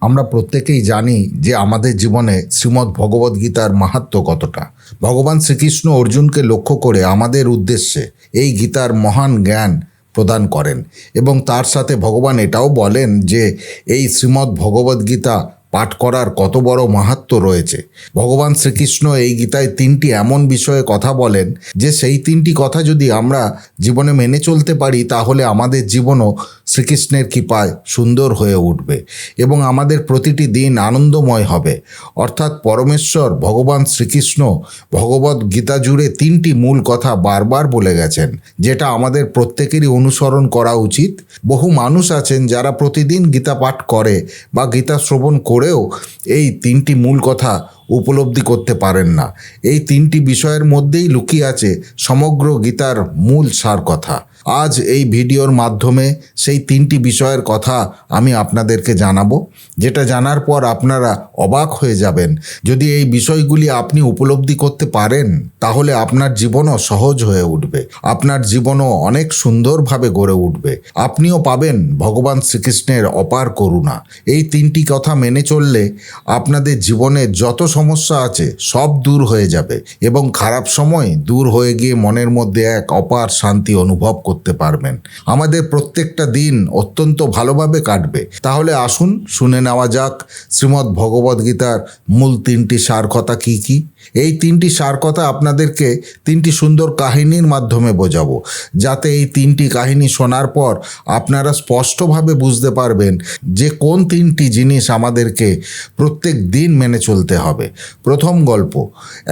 আমরা প্রত্যেকেই জানি যে আমাদের জীবনে শ্রীমদ্ ভগবদ্গীতার মাহাত্ম্য কতটা। ভগবান শ্রীকৃষ্ণ অর্জুনকে লক্ষ্য করে আমাদের উদ্দেশ্যে এই গীতার মহান জ্ঞান প্রদান করেন এবং তার সাথে ভগবান এটাও বলেন যে এই শ্রীমদ্ ভগবদ্গীতা পাঠ করার কত বড় মাহাত্ম্য রয়েছে। ভগবান শ্রীকৃষ্ণ এই গীতায় 3টি এমন বিষয়ে কথা বলেন যে সেই 3টি কথা যদি আমরা জীবনে মেনে চলতে পারি তাহলে আমাদের জীবনও শ্রীকৃষ্ণের কৃপায় সুন্দর হয়ে উঠবে এবং আমাদের প্রতিটি দিন আনন্দময় হবে। অর্থাৎ পরমেশ্বর ভগবান শ্রীকৃষ্ণ ভগবদ্ গীতা জুড়ে 3টি মূল কথা বারবার বলে গেছেন, যেটা আমাদের প্রত্যেকেরই অনুসরণ করা উচিত। বহু মানুষ আছেন যারা প্রতিদিন গীতা পাঠ করে বা গীতা শ্রবণ করেও এই 3টি মূল কথা উপলব্ধি করতে পারেন না। এই 3টি বিষয়ের মধ্যেই লুকিয়ে আছে সমগ্র গীতার মূল সার কথা। আজ এই ভিডিওর মাধ্যমে সেই 3টি বিষয়ের কথা আমি আপনাদেরকে জানাবো, যেটা জানার পর আপনারা অবাক হয়ে যাবেন। যদি এই বিষয়গুলি আপনি উপলব্ধি করতে পারেন তাহলে আপনার জীবনও সহজ হয়ে উঠবে, আপনার জীবনও অনেক সুন্দরভাবে গড়ে উঠবে, আপনিও পাবেন ভগবান শ্রীকৃষ্ণের অপার করুণা। এই 3টি কথা মেনে চললে আপনাদের জীবনের যত সমস্যা আছে সব দূর হয়ে যাবে এবং খারাপ সময় দূর হয়ে গিয়ে মনের মধ্যে এক অপার শান্তি অনুভব করতে পারবেন। আমাদের প্রত্যেকটা দিন অত্যন্ত ভালোভাবে কাটবে। তাহলে আসুন শুনে নেওয়া যাক শ্রীমদ্ ভগবদ্গীতার মূল 3টি সার কথা কী কী। এই 3টি সার কথা আপনাদেরকে 3টি সুন্দর কাহিনীর মাধ্যমে বোঝাবো, যাতে এই 3টি কাহিনী শোনার পর আপনারা স্পষ্টভাবে বুঝতে পারবেন যে কোন 3টি জিনিস আমাদেরকে প্রত্যেক দিন মেনে চলতে হবে। প্রথম গল্প।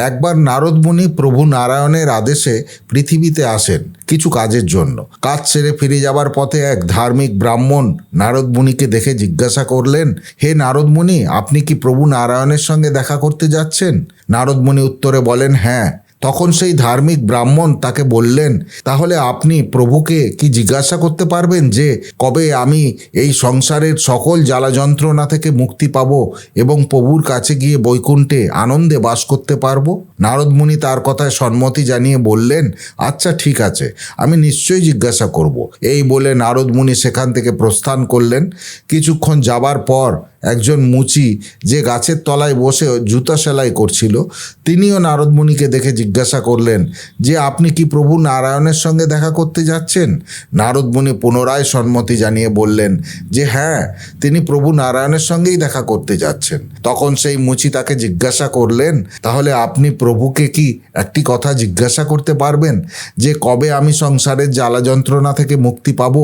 একবার নারদ মুনি প্রভু নারায়ণের আদেশে পৃথিবীতে আসেন কিছু কাজের জন্য। কাজ ছেড়ে ফিরে যাবার পথে এক ধার্মিক ব্রাহ্মণ নারদ মুনিকে দেখে জিজ্ঞাসা করলেন, হে নারদ মুনি, আপনি কি প্রভু নারায়ণের সঙ্গে দেখা করতে যাচ্ছেন? নারদ মুনি উত্তরে বলেন, হ্যাঁ। তখন সেই ধার্মিক ব্রাহ্মণ তাকে বললেন, তাহলে আপনি প্রভুকে কি জিজ্ঞাসা করতে পারবেন যে কবে আমি এই সংসারের সকল জ্বালা যন্ত্রণা থেকে মুক্তি পাব এবং প্রভুর কাছে গিয়ে বৈকুণ্ঠে আনন্দে বাস করতে পারবো? নারদ মুনি তার কথায় সম্মতি জানিয়ে বললেন, আচ্ছা ঠিক আছে, আমি নিশ্চয়ই জিজ্ঞাসা করব। এই বলে নারদ মুনি সেখান থেকে প্রস্থান করলেন। কিছুক্ষণ যাবার পর একজন মুচি যে গাছের তলায় বসে জুতা সেলাই করছিল, তিনিও নারদ মুনিকে দেখে জিজ্ঞাসা করলেন যে আপনি কি প্রভু নারায়ণের সঙ্গে দেখা করতে যাচ্ছেন? নারদ মুনি পুনরায় সম্মতি জানিয়ে বললেন যে হ্যাঁ, তিনি প্রভু নারায়ণের সঙ্গেই দেখা করতে যাচ্ছেন। তখন সেই মুচি তাকে জিজ্ঞাসা করলেন, তাহলে আপনি প্রভুকে কি একটি কথা জিজ্ঞাসা করতে পারবেন যে কবে আমি সংসারের জ্বালা যন্ত্রণা থেকে মুক্তি পাব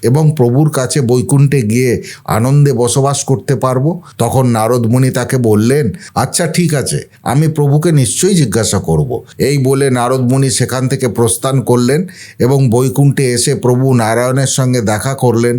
এবং প্রভুর কাছে বৈকুণ্ঠে গিয়ে আনন্দে বসবাস করতে পারব? তখন নারদ মুনি তাকে বললেন, আচ্ছা ঠিক আছে, আমি প্রভুকে নিশ্চয়ই জিজ্ঞাসা করব। এই বলে নারদ মুনি সেখান থেকে প্রস্থান করলেন এবং বৈকুণ্ঠে এসে প্রভু নারায়ণের সঙ্গে দেখা করলেন।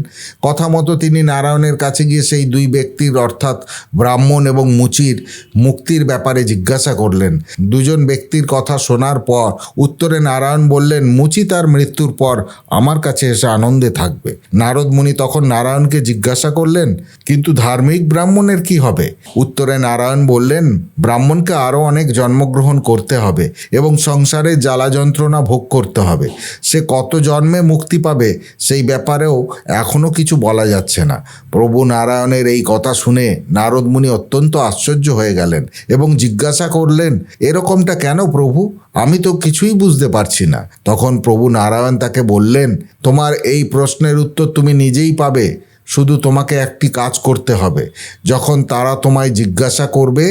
কথা মতো তিনি নারায়ণের কাছে গিয়ে সেই 2 ব্যক্তির অর্থাৎ ব্রাহ্মণ এবং মুচির মুক্তির ব্যাপারে জিজ্ঞাসা করলেন। 2জন ব্যক্তির কথা শোনার পর উত্তরে নারায়ণ বললেন, মুচি তার মৃত্যুর পর আমার কাছে এসে আনন্দে থাকবে। নারদ মুনি তখন নারায়ণকে জিজ্ঞাসা করলেন, কিন্তু ধার্মিক ব্রাহ্মণের কি হবে? উত্তরে নারায়ণ বললেন, ব্রাহ্মণকে আরও অনেক জন্মগ্রহণ করতে হবে এবং সংসারে জ্বালা যন্ত্রণা ভোগ করতে হবে। সে কত জন্মে মুক্তি পাবে সেই ব্যাপারেও এখনও কিছু বলা যাচ্ছে না। প্রভু নারায়ণের এই কথা শুনে নারদ মুনি অত্যন্ত আশ্চর্য হয়ে গেলেন এবং জিজ্ঞাসা করলেন, এরকমটা কেন প্রভু? আমি তো কিছুই বুঝতে পারছি না। তখন প্রভু নারায়ণ তাকে বললেন, তোমার এই প্রশ্নের উত্তর তুমি নিজেই পাবে, শুধু তোমাকে একটি কাজ করতে হবে। যখন তারা তোমায় জিজ্ঞাসা করবে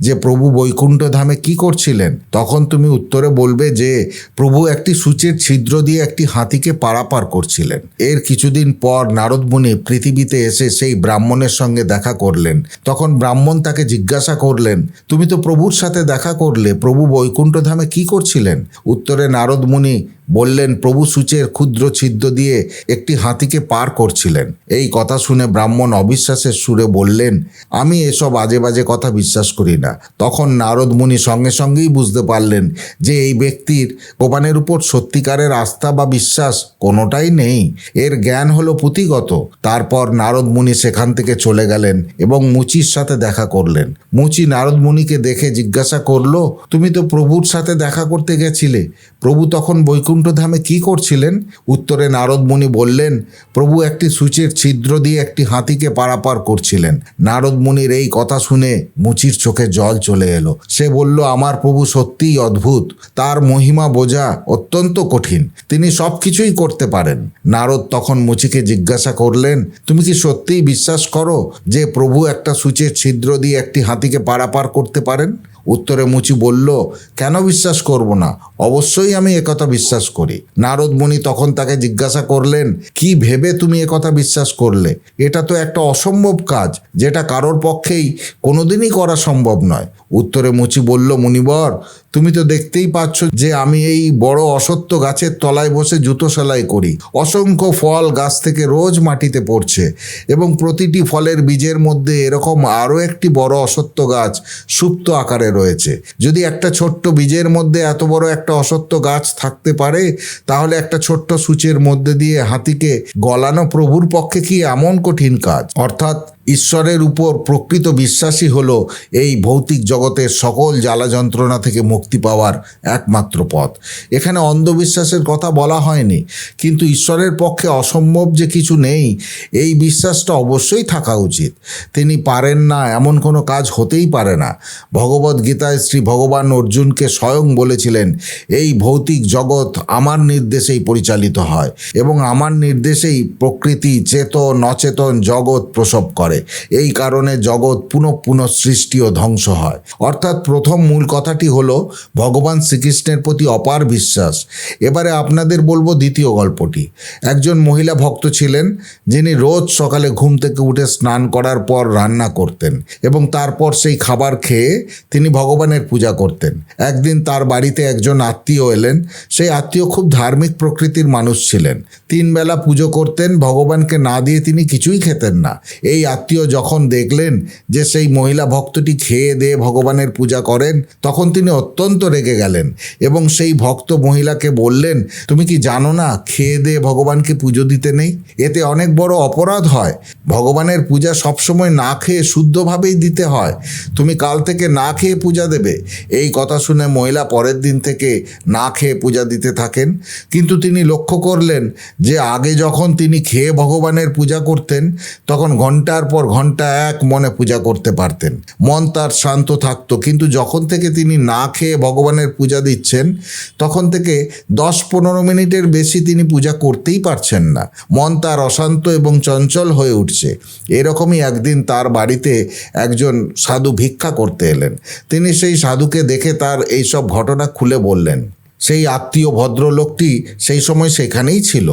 যে প্রভু বৈকুণ্ঠ ধামে কি করছিলেন, তখন তুমি উত্তরে বলবে যে প্রভু একটি সূচের ছিদ্র দিয়ে একটি হাতিকে পারাপার করছিলেন। এর কিছুদিন পর নারদ মুনি পৃথিবীতে এসে সেই ব্রাহ্মণের সঙ্গে দেখা করলেন। তখন ব্রাহ্মণ তাকে জিজ্ঞাসা করলেন, তুমি তো প্রভুর সাথে দেখা করলে, প্রভু বৈকুণ্ঠ ধামে কি করছিলেন? উত্তরে নারদ মুনি বললেন, প্রভু সূচের ক্ষুদ্র ছিদ্র দিয়ে একটি হাতিকে পার করছিলেন। এই কথা শুনে ব্রাহ্মণ অবিশ্বাসের সুরে বললেন, আমি এসব আজে বাজে কথা বিশ্বাস করি না। তখন নারদ মুনি সঙ্গে সঙ্গেই বুঝতে পারলেন যে এই ব্যক্তির ভগবানের উপর সত্যিকারের আস্থা বা বিশ্বাস কোনোটাই নেই, এর জ্ঞান হলো পুঁথিগত। তারপর নারদ মুনি সেখান থেকে চলে গেলেন এবং মুচির সাথে দেখা করলেন। মুচি নারদ মুনিকে দেখে জিজ্ঞাসা করলো, তুমি তো প্রভুর সাথে দেখা করতে গেছিলে, প্রভু তখন বৈকুণ্ঠ বৈকুণ্ঠ ধামে কি করছিলেন? উত্তরে নারদ মুনি বললেন, প্রভু একটি সূচের ছিদ্র দিয়ে একটি হাতিকে পারাপার করছিলেন। নারদ মুনির এই কথা শুনে মুচির চোখে জল চলে এলো। সে বলল, আমার প্রভু সত্যিই অদ্ভুত, তার মহিমা বোঝা অত্যন্ত কঠিন, তিনি সব কিছুই করতে পারেন। নারদ তখন মুচিকে জিজ্ঞাসা করলেন, তুমি কি সত্যিই বিশ্বাস করো যে প্রভু একটা সূচের ছিদ্র দিয়ে একটি হাতিকে পারাপার করতে পারেন? উত্তরে মুচি বলল, কেন বিশ্বাস করব না, অবশ্যই আমি একথা বিশ্বাস করি। নারদ মুনি তখন তাকে জিজ্ঞাসা করলেন, কি ভেবে তুমি একথা বিশ্বাস করলে? এটা তো একটা অসম্ভব কাজ, যেটা কারোর পক্ষেই কোনোদিনই করা সম্ভব নয়। উত্তরে মুচি বলল, মুনিবর, তুমি তো দেখতেই পাচ্ছ যে আমি এই বড় অশ্বত্থ গাছের তলায় বসে জুতো সেলাই করি। অসংখ্য ফল গাছ থেকে রোজ মাটিতে পড়ছে এবং প্রতিটি ফলের বীজের মধ্যে এরকম আরও একটি বড় অশ্বত্থ গাছ সুপ্ত আকারে রয়েছে। যদি একটা ছোট্ট বীজের মধ্যে এত বড় একটা অশ্বত্থ গাছ থাকতে পারে, তাহলে একটা ছোট্ট সূচের মধ্যে দিয়ে হাতিকে গলানো প্রভুর পক্ষে কি এমন কঠিন কাজ? অর্থাৎ ঈশ্বরের উপর প্রকৃত বিশ্বাসী হলো এই ভৌতিক জগতের সকল জ্বালা যন্ত্রণা থেকে মুক্তি পাওয়ার একমাত্র পথ। এখানে অন্ধবিশ্বাসের কথা বলা হয়নি, কিন্তু ঈশ্বরের পক্ষে অসম্ভব যে কিছু নেই, এই বিশ্বাসটা অবশ্যই থাকা উচিত। তিনি পারেন না এমন কোনো কাজ হতেই পারে না। ভগবদ গীতায় শ্রী ভগবান অর্জুনকে স্বয়ং বলেছিলেন, এই ভৌতিক জগৎ আমার নির্দেশেই পরিচালিত হয় এবং আমার নির্দেশেই প্রকৃতি চেতন অচেতন জগৎ প্রসব করে। এই কারণে জগৎ পুনঃ পুনঃ সৃষ্টি ও ধ্বংস হয়। অর্থাৎ প্রথম মূল কথাটি হলো ভগবান শ্রীকৃষ্ণের প্রতি অপার বিশ্বাস। এবারে আপনাদের বলবো দ্বিতীয় গল্পটি। একজন মহিলা ভক্ত ছিলেন, যিনি রোজ সকালে ঘুম থেকে উঠে স্নান করার পর রান্না করতেন এবং তারপর সেই খাবার খেয়ে তিনি ভগবানের পূজা করতেন। একদিন তার বাড়িতে একজন আত্মীয় এলেন। সেই আত্মীয় খুব ধার্মিক প্রকৃতির মানুষ ছিলেন। 3 বেলা পুজো করতেন, ভগবানকে না দিয়ে তিনি কিছুই খেতেন না। এই আত্মীয় যখন দেখলেন যে সেই মহিলা ভক্তটি খেয়ে দিয়ে ভগবানের পূজা করেন, তখন তিনি অত্যন্ত রেগে গেলেন এবং সেই ভক্ত মহিলাকে বললেন, তুমি কি জানো না খেয়ে দিয়ে ভগবানকে পুজো দিতে নেই? এতে অনেক বড় অপরাধ হয়। ভগবানের পূজা সবসময় না খেয়ে শুদ্ধভাবেই দিতে হয়। তুমি কাল থেকে না খেয়ে পূজা দেবে। এই কথা শুনে মহিলা পরের দিন থেকে না খেয়ে পূজা দিতে থাকেন। কিন্তু তিনি লক্ষ্য করলেন যে আগে যখন তিনি খেয়ে ভগবানের পূজা করতেন, তখন ঘন্টার পর ঘন্টা এক মনে পূজা করতে পারতেন, মন তার শান্ত থাকতো। কিন্তু যখন থেকে তিনি না খেয়ে ভগবানের পূজা দিচ্ছেন, তখন থেকে 10-15 মিনিটের বেশি তিনি পূজা করতেই পারছেন না। মন তার অশান্ত এবং চঞ্চল হয়ে উঠছে। এরকমই একদিন তার বাড়িতে একজন সাধু ভিক্ষা করতে এলেন। তিনি সেই সাধুকে দেখে তার এইসব ঘটনা খুলে বললেন। সেই আত্মীয় ভদ্রলোকটি সেই সময় সেখানেই ছিল।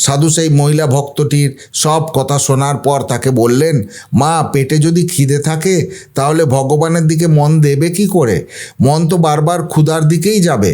সাধু সেই মহিলা ভক্তটির সব কথা শোনার পর তাকে বললেন, মা, পেটে যদি খিদে থাকে তাহলে ভগবানের দিকে মন দেবে কি করে? মন তো বারবার ক্ষুধার দিকেই যাবে।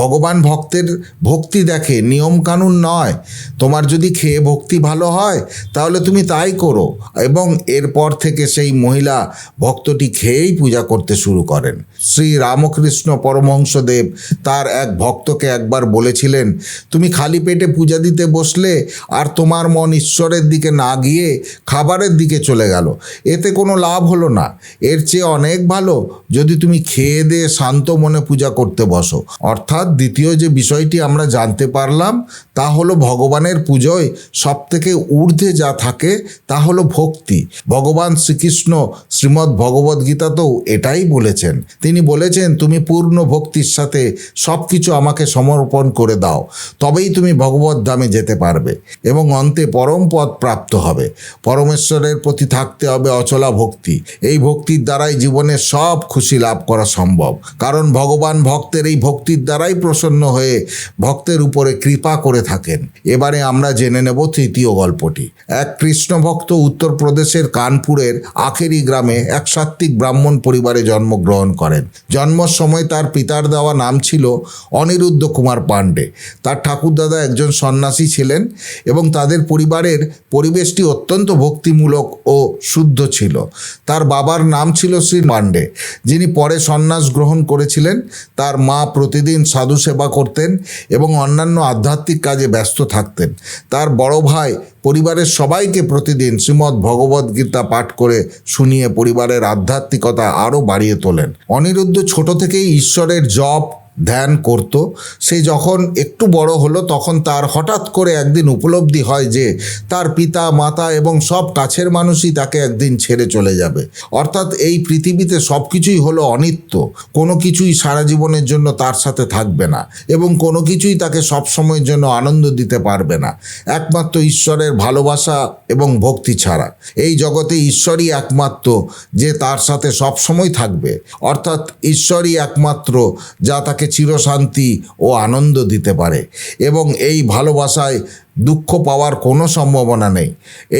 ভগবান ভক্তের ভক্তি দেখে, নিয়ম কানুন নয়। তোমার যদি খেয়ে ভক্তি ভালো হয় তাহলে তুমি তাই করো। এবং এরপর থেকে সেই মহিলা ভক্তটি খেয়েই পূজা করতে শুরু করেন। শ্রী রামকৃষ্ণ পরমহংসদেব তার এক ভক্তকে একবার বলেছিলেন, তুমি খালি পেটে পূজা দিতে বসলে আর তোমার মন ঈশ্বরের দিকে না গিয়ে খাবারের দিকে চলে গেল। এতে কোনো লাভ হলো না। এর চেয়ে অনেক ভালো যদি তুমি খেয়ে দিয়ে শান্ত মনে পূজা করতে বসো। অর্থাৎ দ্বিতীয় যে বিষয়টি আমরা জানতে পারলাম তা হলো ভগবানের পুজোয় সবথেকে ঊর্ধ্বে যা থাকে তা হলো ভক্তি। ভগবান শ্রীকৃষ্ণ শ্রীমদ্ ভগবদ্ গীতাতেও এটাই বলেছেন। তিনি বলেছেন, তুমি পূর্ণ ভক্তির সাথে সব কিছু আমাকে সমর্পণ করে দাও, তবেই তুমি ভগবত ধামে যেতে পারবে এবং অন্তে পরম পদ প্রাপ্ত হবে। পরমেশ্বরের প্রতি থাকতে হবে অচলা ভক্তি। এই ভক্তির দ্বারাই জীবনের সব খুশি লাভ করা সম্ভব, কারণ ভগবান ভক্তের এই ভক্তির দ্বারাই প্রসন্ন হয়ে ভক্তের উপরে কৃপা করে থাকেন। এবারে আমরা জেনে নেব তৃতীয় গল্পটি। এক কৃষ্ণ ভক্ত উত্তরপ্রদেশের কানপুরের আখেরি গ্রামে এক সাত্ত্বিক ব্রাহ্মণ পরিবারে জন্মগ্রহণ করেন। জন্মের সময় তার পিতার দেওয়া নাম ছিল অনিরুদ্ধ কুমার পাণ্ডে। তার ঠাকুরদাদা একজন সন্ন্যাসী ছিলেন এবং তাদের পরিবারের পরিবেশটি অত্যন্ত ভক্তিমূলক ও শুদ্ধ ছিল। তার বাবার নাম ছিল শ্রী পাণ্ডে, যিনি পরে সন্ন্যাস গ্রহণ করেছিলেন। তার মা প্রতিদিন সাধু সেবা করতেন এবং অন্যান্য আধ্যাত্মিক কাজে ব্যস্ত থাকতেন। তার বড় ভাই পরিবারের সবাইকে প্রতিদিন শ্রীমদ্ ভগবদ্ গীতা পাঠ করে শুনিয়ে পরিবারের আধ্যাত্মিকতা আরও বাড়িয়ে তোলেন। অনিরুদ্ধ ছোট থেকেই ঈশ্বরের জপ, ধ্যান করত। সে যখন একটু বড় হলো তখন তার হঠাৎ করে একদিন উপলব্ধি হয় যে তার পিতা মাতা এবং সব কাছের মানুষই তাকে একদিন ছেড়ে চলে যাবে। অর্থাৎ এই পৃথিবীতে সব কিছুই হলো অনিত্য, কোনো কিছুই সারা জীবনের জন্য তার সাথে থাকবে না এবং কোনো কিছুই তাকে সব সময়ের জন্য আনন্দ দিতে পারবে না, একমাত্র ঈশ্বরের ভালোবাসা এবং ভক্তি ছাড়া। এই জগতে ঈশ্বরই একমাত্র যে তার সাথে সব সময় থাকবে, অর্থাৎ ঈশ্বরই একমাত্র যা তাকে চিরশান্তি ও আনন্দ দিতে পারে এবং এই ভালোবাসায় দুঃখ পাওয়ার কোনো সম্ভাবনা নেই।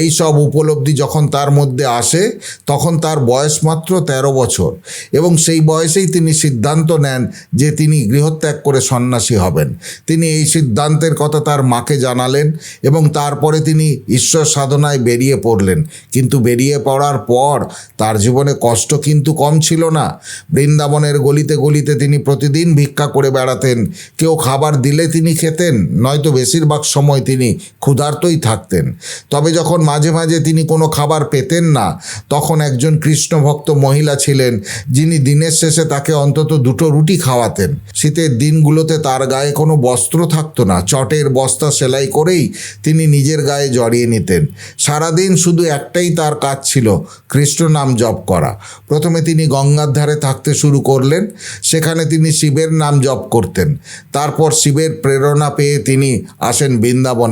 এই সব উপলব্ধি যখন তার মধ্যে আসে তখন তার বয়স মাত্র 13 বছর এবং সেই বয়সেই তিনি সিদ্ধান্ত নেন যে তিনি গৃহত্যাগ করে সন্ন্যাসী হবেন। তিনি এই সিদ্ধান্তের কথা তার মাকে জানালেন এবং তারপরে তিনি ঈশ্বর সাধনায় বেরিয়ে পড়লেন। কিন্তু বেরিয়ে পড়ার পর তার জীবনে কষ্ট কিন্তু কম ছিল না। বৃন্দাবনের গলিতে গলিতে তিনি প্রতিদিন ভিক্ষা করে বেড়াতেন। কেউ খাবার দিলে তিনি খেতেন, নয়তো বেশিরভাগ সময় তিনি ক্ষুধার্তই থাকতেন। তবে যখন মাঝে মাঝে তিনি কোনো খাবার পেতেন না তখন একজন কৃষ্ণ ভক্ত মহিলা ছিলেন যিনি দিনের শেষে তাকে অন্তত 2টো রুটি খাওয়াতেন। শীতের দিনগুলোতে তার গায়ে কোনো বস্ত্র থাকতো না, চটের বস্তা সেলাই করেই তিনি নিজের গায়ে জড়িয়ে নিতেন। সারাদিন শুধু একটাই তার কাজ ছিল, কৃষ্ণ নাম জপ করা। প্রথমে তিনি গঙ্গার ধারে থাকতে শুরু করলেন, সেখানে তিনি শিবের নাম জপ করতেন। তারপর শিবের প্রেরণা পেয়ে তিনি আসেন বৃন্দাবনে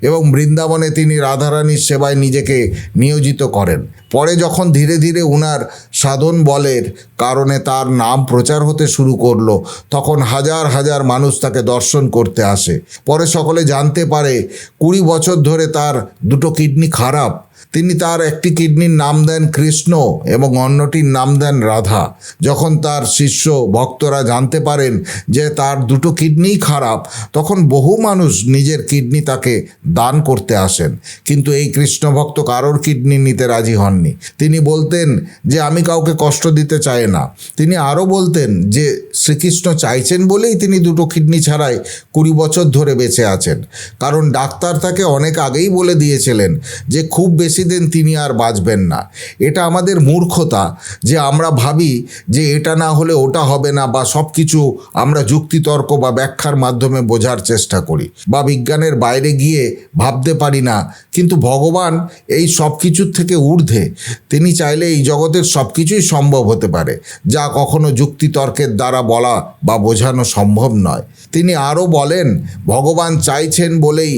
এবং বৃন্দাবনে তিনি রাধারানীর সেবায় নিজেকে নিয়োজিত করেন। পরে যখন ধীরে ধীরে উনার সাধন বলের কারণে তার নাম প্রচার হতে শুরু করলো তখন হাজার হাজার মানুষ তাকে দর্শন করতে আসে। পরে সকলে জানতে পারে 20 বছর ধরে তার 2টো কিডনি খারাপ। তিনি তার একটি কিডনির নাম দেন কৃষ্ণ এবং অন্যটির নাম দেন রাধা। যখন তার শিষ্য ভক্তরা জানতে পারেন যে তার 2টো কিডনিই খারাপ তখন বহু মানুষ নিজের কিডনি তাকে দান করতে আসেন। কিন্তু এই কৃষ্ণ ভক্ত কারোর কিডনি নিতে রাজি হননি। তিনি বলতেন যে আমি কাউকে কষ্ট দিতে চাই না। তিনি আরও বলতেন যে শ্রীকৃষ্ণ চাইছেন বলেই তিনি 2টো কিডনি ছাড়াই 20 বছর ধরে বেঁচে আছেন, কারণ ডাক্তার তাকে অনেক আগেই বলে দিয়েছিলেন যে খুব বেশি দিন তিনি আর বাঁচবেন না। এটা আমাদের মূর্খতা যে আমরা ভাবি যে এটা না হলে ওটা হবে না, বা সব কিছু আমরা যুক্তিতর্ক বা ব্যাখ্যার মাধ্যমে বোঝার চেষ্টা করি বা বিজ্ঞানের বাইরে গিয়ে ভাবতে পারি না। কিন্তু ভগবান এই সব কিছুর থেকে ঊর্ধ্বে। তিনি চাইলে এই জগতের সব কিছুই সম্ভব হতে পারে যা কখনো যুক্তিতর্কের দ্বারা বলা বা বোঝানো সম্ভব নয়। তিনি আরও বলেন ভগবান চাইছেন বলেই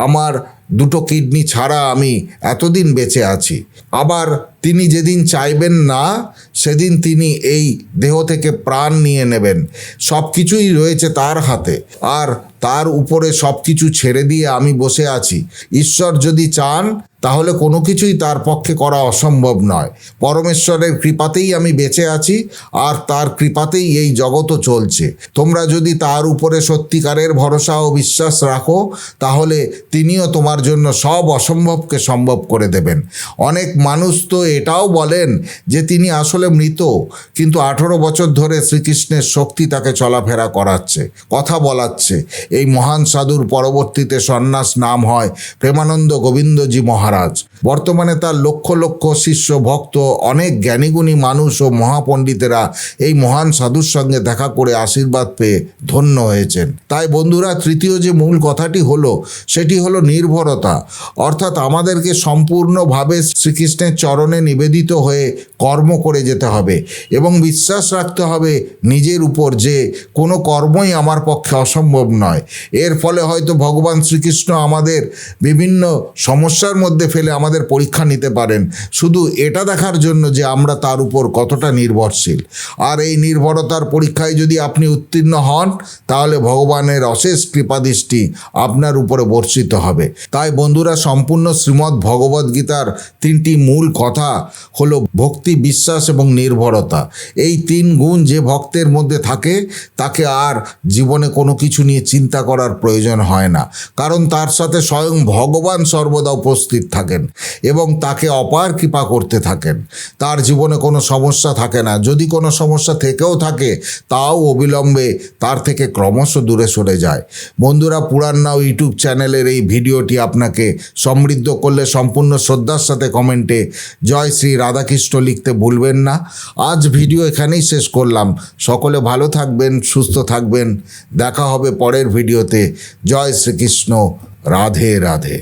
আমার 2টো কিডনি ছাড়া আমি এতদিন বেঁচে আছি। আবার তিনি যেদিন চাইবেন না সেদিন তিনি এই দেহ থেকে প্রাণ নিয়ে নেবেন। সব কিছুই রয়েছে তার হাতে আর তার উপরে সব কিছু ছেড়ে দিয়ে আমি বসে আছি। ঈশ্বর যদি চান তাহলে কোনো কিছুই তার পক্ষে করা অসম্ভব নয়। পরমেশ্বরের কৃপাতেই আমি বেঁচে আছি আর তার কৃপাতেই এই জগৎও চলছে। তোমরা যদি তার উপরে সত্যিকারের ভরসা ও বিশ্বাস রাখো তাহলে তিনিও তোমার জন্য সব অসম্ভবকে সম্ভব করে দেবেন। অনেক মানুষ তো এটাও বলেন যে তিনি আসলে মৃত, কিন্তু 18 বছর ধরে শ্রীকৃষ্ণের শক্তি তাকে চলাফেরা করাচ্ছে, কথা বলাচ্ছে। এই মহান সাধুর পরবর্তীতে সন্ন্যাস নাম হয় প্রেমানন্দ গোবিন্দজি মহারাজ। বর্তমানে তার লক্ষ লক্ষ শিষ্য ভক্ত, অনেক জ্ঞানীগুণী মানুষ ও মহাপণ্ডিতেরা এই মহান সাধুর সঙ্গে দেখা করে আশীর্বাদ পেয়ে ধন্য হয়েছেন। তাই বন্ধুরা, তৃতীয় যে মূল কথাটি হলো সেটি হলো নির্ভরতা। অর্থাৎ আমাদেরকে সম্পূর্ণভাবে শ্রীকৃষ্ণের চরণে নিবেদিত হয়ে কর্ম করে যেতে হবে এবং বিশ্বাস রাখতে হবে নিজের উপর যে কোনো কর্মই আমার পক্ষে অসম্ভব নয়। এর ফলে হয়তো ভগবান শ্রীকৃষ্ণ আমাদের বিভিন্ন সমস্যার মধ্যে ফেলে আমাদের পরীক্ষা নিতে পারেন, শুধু এটা দেখার জন্য যে আমরা তার উপর কতটা নির্ভরশীল। আর এই নির্ভরতার পরীক্ষায় যদি আপনি উত্তীর্ণ হন তাহলে ভগবানের অশেষ কৃপাদৃষ্টি আপনার উপরে বর্ষিত হবে। তাই বন্ধুরা, সম্পূর্ণ শ্রীমদ্ ভগবদ্ গীতার 3টি মূল কথা হলো ভক্তি, বিশ্বাস এবং নির্ভরতা। এই 3 গুণ যে ভক্তের মধ্যে থাকে তাকে আর জীবনে কোনো কিছু নিয়ে চিন্তা করার প্রয়োজন হয় না, কারণ তার সাথে স্বয়ং ভগবান সর্বদা উপস্থিত থাকেন এবং তাকে অপার কৃপা করতে থাকেন। তার জীবনে কোনো সমস্যা থাকে না, যদি কোনো সমস্যা থেকেও থাকে তাও অবিলম্বে তার থেকে ক্রমশ দূরে সরে যায়। বন্ধুরা, পুরাণ নাও ইউটিউব চ্যানেলের এই ভিডিওটি আপনাকে সমৃদ্ধ করলে সম্পূর্ণ শ্রদ্ধার সাথে কমেন্টে জয় জয় শ্রী রাধাকৃষ্ণ লিখতে ভুলবেন না। আজ ভিডিও এখানেই শেষ করলাম। সকলে ভালো থাকবেন, সুস্থ থাকবেন। দেখা হবে পরের ভিডিওতে। জয় শ্রীকৃষ্ণ। রাধে রাধে।